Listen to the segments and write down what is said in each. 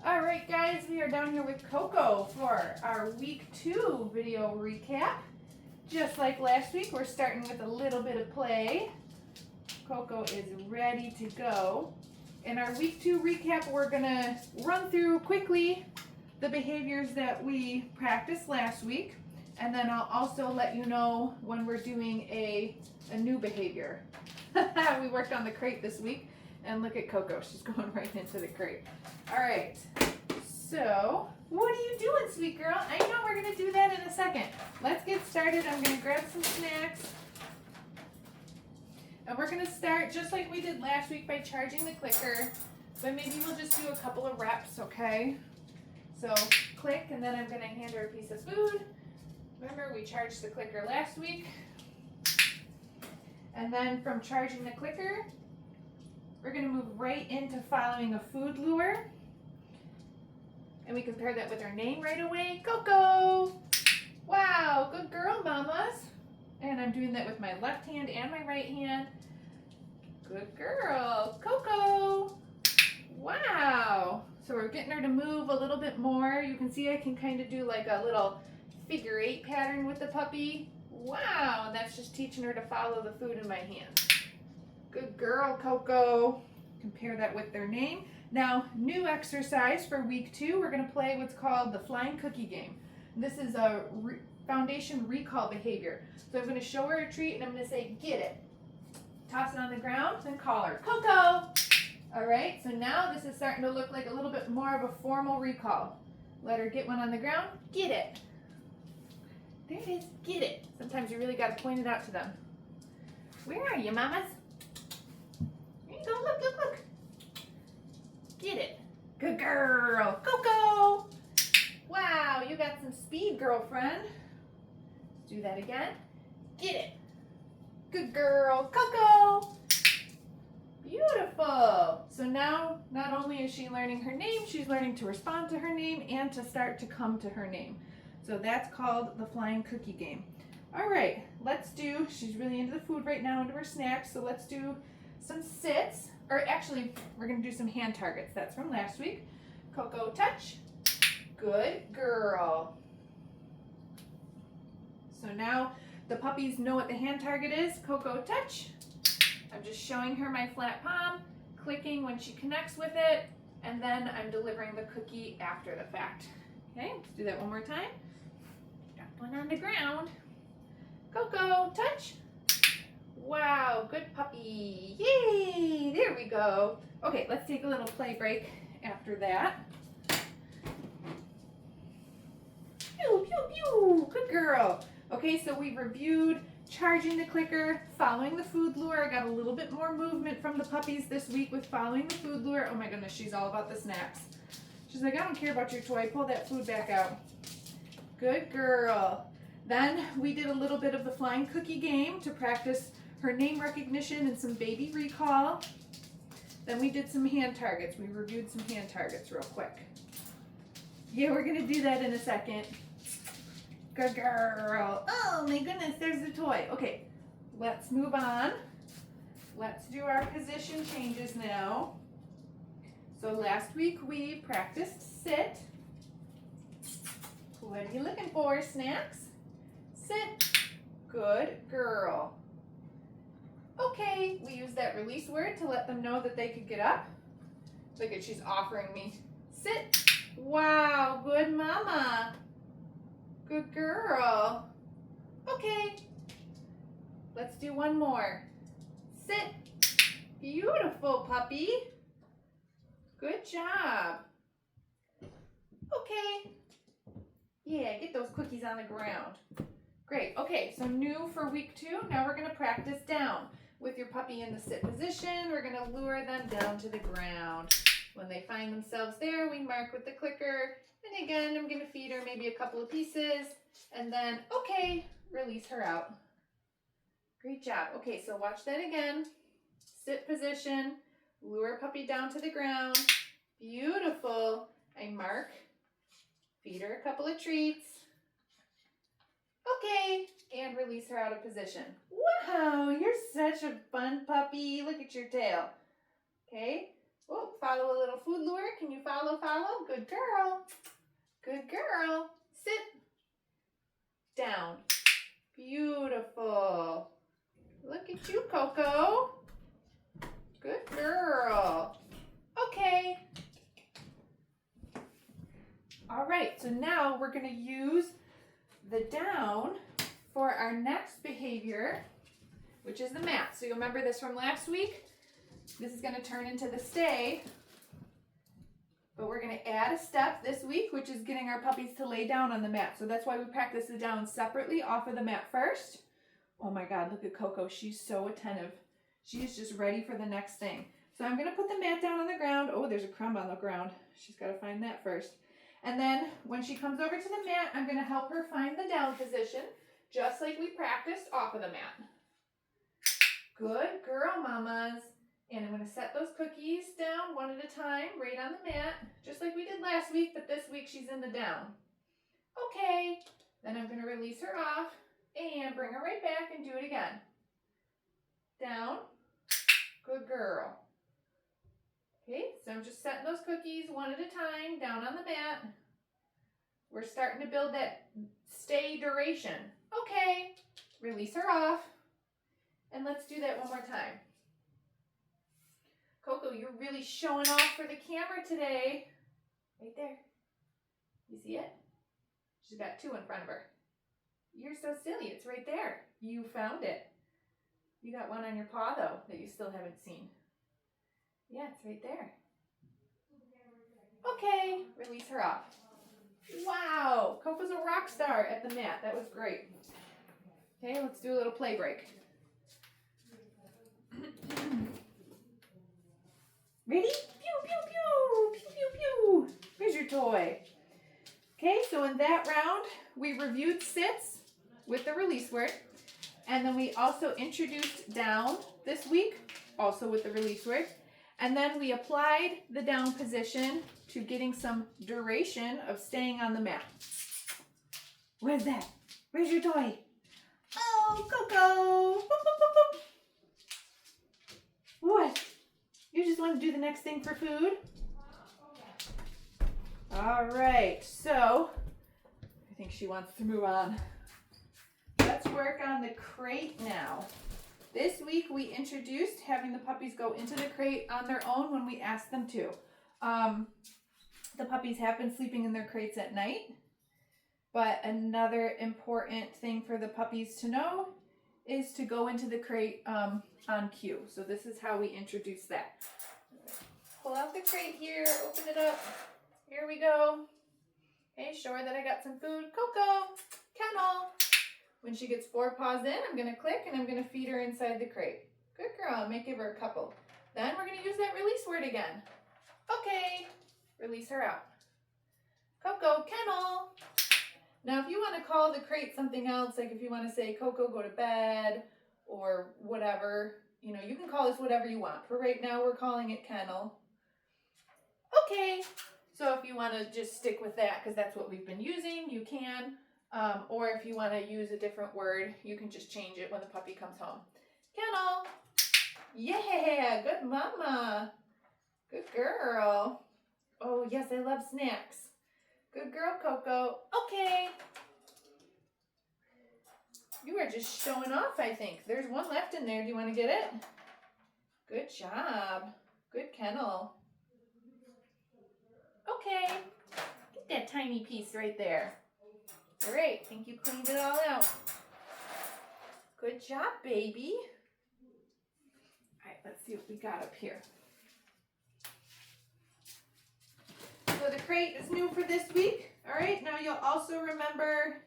All right, guys, we are down here with Koko for our week 2 video recap. Just like last week, we're starting with a little bit of play. Koko is ready to go. In our week 2 recap, we're gonna run through quickly the behaviors that we practiced last week, and then I'll also let you know when we're doing a new behavior. We worked on the crate this week, and look at Koko, she's going right into the crate. All right, so what are you doing, sweet girl? I know we're gonna do that in a second. Let's get started. I'm gonna grab some snacks. And we're gonna start just like we did last week by charging the clicker, but maybe we'll just do a couple of reps, okay? So click, and then I'm gonna hand her a piece of food. Remember, we charged the clicker last week. And then from charging the clicker, we're gonna move right into following a food lure. And we compare that with her name right away, Koko. Wow, good girl, mamas. And I'm doing that with my left hand and my right hand. Good girl, Koko. Wow. So we're getting her to move a little bit more. You can see I can kind of do like a little figure 8 pattern with the puppy. Wow, and that's just teaching her to follow the food in my hand. Good girl, Koko. Compare that with their name. Now, new exercise for week 2, we're gonna play what's called the flying cookie game. This is a foundation recall behavior. So I'm gonna show her a treat and I'm gonna say, get it. Toss it on the ground, then call her, Koko. All right, so now this is starting to look like a little bit more of a formal recall. Let her get one on the ground, get it. There it is, get it. Sometimes you really gotta point it out to them. Where are you, mamas? There you go, look, look, look. Get it. Good girl, Koko. Wow, you got some speed, girlfriend. Let's do that again. Get it. Good girl, Koko. Beautiful. So now, not only is she learning her name, she's learning to respond to her name and to start to come to her name. So that's called the flying cookie game. All right, let's do, she's really into the food right now, into her snacks, so let's do some sits. Or actually, we're gonna do some hand targets. That's from last week. Koko, touch. Good girl. So now the puppies know what the hand target is. Koko, touch. I'm just showing her my flat palm, clicking when she connects with it, and then I'm delivering the cookie after the fact. Okay, let's do that one more time. Drop one on the ground. Koko, touch. Wow, good puppy. Yay, there we go. Okay, let's take a little play break after that. Pew, pew, pew, good girl. Okay, so we reviewed charging the clicker, following the food lure. I got a little bit more movement from the puppies this week with following the food lure. Oh my goodness, she's all about the snacks. She's like, I don't care about your toy, pull that food back out. Good girl. Then we did a little bit of the flying cookie game to practice her name recognition and some baby recall. Then we did some hand targets. We reviewed some hand targets real quick. Yeah, we're gonna do that in a second. Good girl. Oh my goodness, there's the toy. Okay, let's move on. Let's do our position changes now. So last week we practiced sit. What are you looking for, snacks? Sit. Good girl. Okay, we use that release word to let them know that they could get up. Look at, she's offering me. Sit. Wow, good mama. Good girl. Okay, let's do one more. Sit. Beautiful, puppy. Good job. Okay. Yeah, get those cookies on the ground. Great. Okay, so new for week 2. Now we're going to practice down. With your puppy in the sit position, we're going to lure them down to the ground. When they find themselves there, we mark with the clicker. And again, I'm going to feed her maybe a couple of pieces. And then, okay, release her out. Great job. Okay, so watch that again. Sit position, lure puppy down to the ground. Beautiful. I mark, feed her a couple of treats. Okay, and release her out of position. Wow, you're such a fun puppy. Look at your tail. Okay, oh, follow a little food lure. Can you follow, follow. Good girl. Good girl. Sit. Down. Beautiful. Look at you, Koko. Good girl. Okay. All right, so now we're going to use the down for our next behavior, which is the mat. So you remember this from last week? This is going to turn into the stay, but we're going to add a step this week, which is getting our puppies to lay down on the mat. So that's why we practice the down separately off of the mat first. Oh my God, look at Koko. She's so attentive. She's just ready for the next thing. So I'm going to put the mat down on the ground. Oh, there's a crumb on the ground. She's got to find that first. And then when she comes over to the mat, I'm going to help her find the down position, just like we practiced off of the mat. Good girl, mamas. And I'm going to set those cookies down one at a time, right on the mat, just like we did last week, but this week she's in the down. Okay. Then I'm going to release her off and bring her right back and do it again. Down. Good girl. Okay, so I'm just setting those cookies one at a time down on the mat. We're starting to build that stay duration. Okay, release her off. And let's do that one more time. Koko, you're really showing off for the camera today. Right there. You see it? She's got two in front of her. You're so silly. It's right there. You found it. You got one on your paw, though, that you still haven't seen. Yeah, it's right there. Okay, release her off. Wow, Koko's a rock star at the mat. That was great. Okay, let's do a little play break. Ready? Pew, pew, pew, pew, pew, pew. Here's your toy. Okay, so in that round, we reviewed sits with the release word. And then we also introduced down this week, also with the release word. And then we applied the down position to getting some duration of staying on the mat. Where's that? Where's your toy? Oh, Koko! Boop, boop, boop, boop. What? You just want to do the next thing for food? All right, so I think she wants to move on. Let's work on the crate now. This week we introduced having the puppies go into the crate on their own when we asked them to. The puppies have been sleeping in their crates at night, but another important thing for the puppies to know is to go into the crate on cue. So this is how we introduce that. Pull out the crate here, open it up. Here we go. Okay, show her that I got some food. Koko, kennel. When she gets 4 paws in, I'm going to click and I'm going to feed her inside the crate. Good girl. I may give her a couple. Then we're going to use that release word again. Okay. Release her out. Koko, kennel. Now, if you want to call the crate something else, like if you want to say, Koko, go to bed, or whatever, you know, you can call this whatever you want. For right now, we're calling it kennel. Okay. So if you want to just stick with that, because that's what we've been using, you can. Or if you want to use a different word, you can just change it when the puppy comes home. Kennel. Yeah, good mama. Good girl. Oh, yes, I love snacks. Good girl, Koko. Okay. You are just showing off, I think. There's one left in there. Do you want to get it? Good job. Good kennel. Okay. Get that tiny piece right there. Great. I think you cleaned it all out. Good job, baby. All right, let's see what we got up here. So the crate is new for this week. All right, now you'll also remember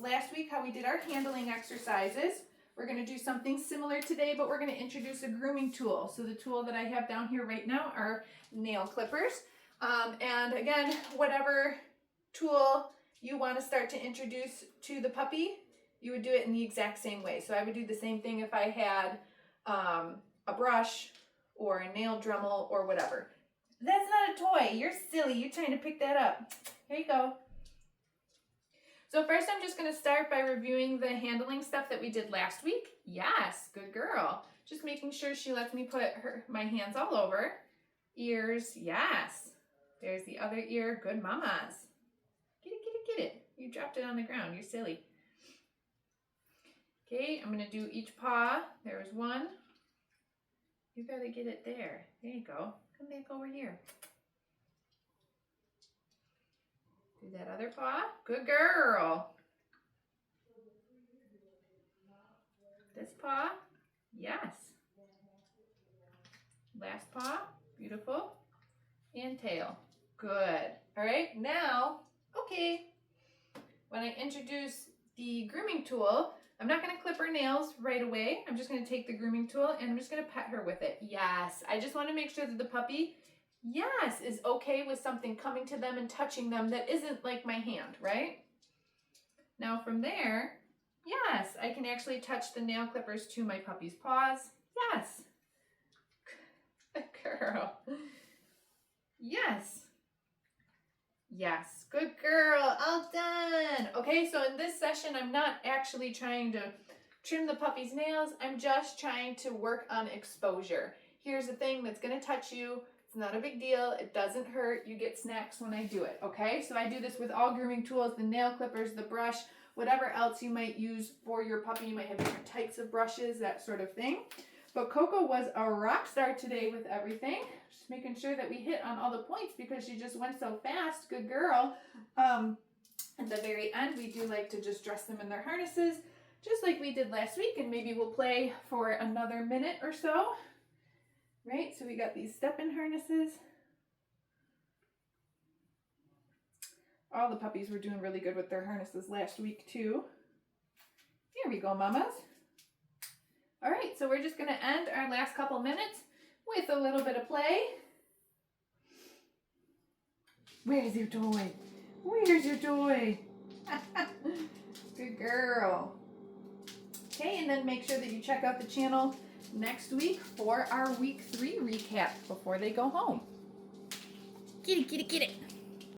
last week how we did our handling exercises. We're going to do something similar today, but we're going to introduce a grooming tool. So the tool that I have down here right now are nail clippers. And again, whatever tool you want to start to introduce to the puppy, you would do it in the exact same way. So I would do the same thing if I had a brush or a nail Dremel or whatever. That's not a toy. You're silly. You're trying to pick that up. Here you go. So first I'm just going to start by reviewing the handling stuff that we did last week. Yes, good girl. Just making sure she lets me put my hands all over. Ears, yes. There's the other ear. Good mamas. Get it, get it, get it. You dropped it on the ground. You're silly. Okay, I'm going to do each paw. There's one. You got to get it there. There you go. Come back over here. Do that other paw. Good girl. This paw. Yes. Last paw. Beautiful. And tail. Good. All right, now, okay. When I introduce the grooming tool, I'm not going to clip her nails right away. I'm just going to take the grooming tool and I'm just going to pet her with it. Yes, I just want to make sure that the puppy, yes, is okay with something coming to them and touching them that isn't like my hand, right? Now from there, yes, I can actually touch the nail clippers to my puppy's paws. Yes. Good girl. Yes. Yes, good girl, all done. Okay, so in this session, I'm not actually trying to trim the puppy's nails. I'm just trying to work on exposure. Here's the thing that's gonna touch you. It's not a big deal. It doesn't hurt. You get snacks when I do it, okay? So I do this with all grooming tools, the nail clippers, the brush, whatever else you might use for your puppy. You might have different types of brushes, that sort of thing. But Koko was a rock star today with everything. Just making sure that we hit on all the points because she just went so fast. Good girl. At the very end, we do like to just dress them in their harnesses, just like we did last week. And maybe we'll play for another minute or so. Right? So we got these step-in harnesses. All the puppies were doing really good with their harnesses last week too. Here we go, mamas. All right, so we're just going to end our last couple minutes with a little bit of play. Where's your toy? Where's your toy? Good girl. Okay, and then make sure that you check out the channel next week for our week 3 recap before they go home. Get it, get it, get it.